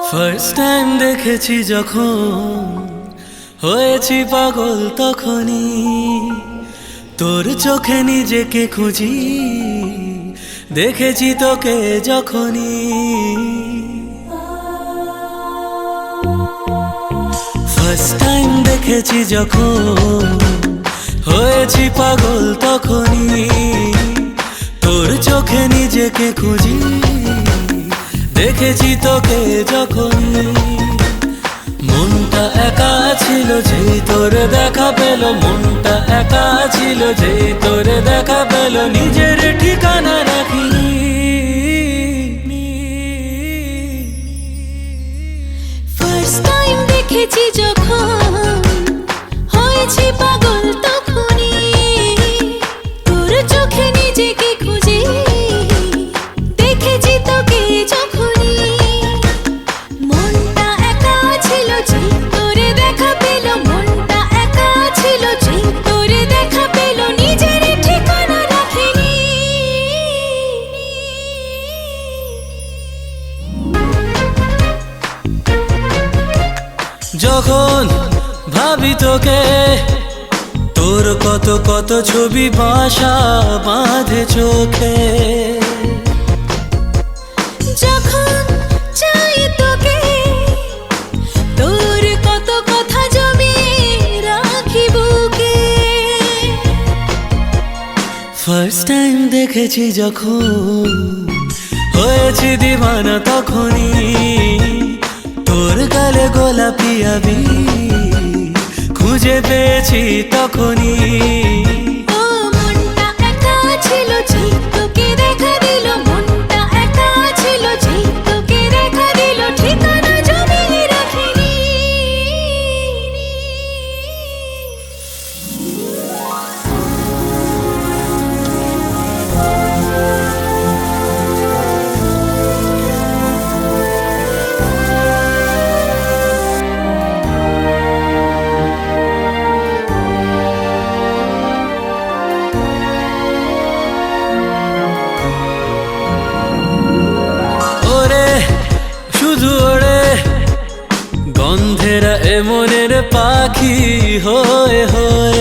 first time দেখেছি যখন হয়েছি পাগল তখনই তোর চোখে নিজেকে খুঁজি দেখেছি তোকে যখনই ফার্স্ট টাইম দেখেছি যখন হয়েছি পাগল তখনই তোর চোখে নিজেকে খুঁজি দেখেছি তোকে যখন মনটা একা ছিল যেই তোর দেখা পেল মনটা একা ছিল যেই তোর দেখা পেল নিজের ঠিকানা রাখিনি ফার্স্ট টাইম দেখেছি যখন হয়েছি পাগল তখনই তোর চোখে নিজেকে খুঁজি দেখেছি তোকে যখনই মনটা একা ছিল যে তোরে দেখা পেল মনটা একা ছিল যে তোরে দেখা পেল নিজের ঠিকানা রাখিনি যখন ভাবি তোকে তোর কত কত ছবি বাসা বাঁধে চোখে যখন চাই তোকে তোর কত কথা জমিয়ে রাখি বুকে ফার্স্ট টাইম দেখেছি যখন হয়েছি দিওয়ানা তখনই তোর গালে গোলাপি আবি খুঁজে পেয়েছি তখনই ও মনটা একা ছিল যে তোকে দেখা দিল মনটা একা ছিল যে তোকে দেখা দিল ঠিকানা জমিয়ে রাখিনি শুধু ওড়ে গন্ধেরা এমনের পাখি হয়ে হয়ে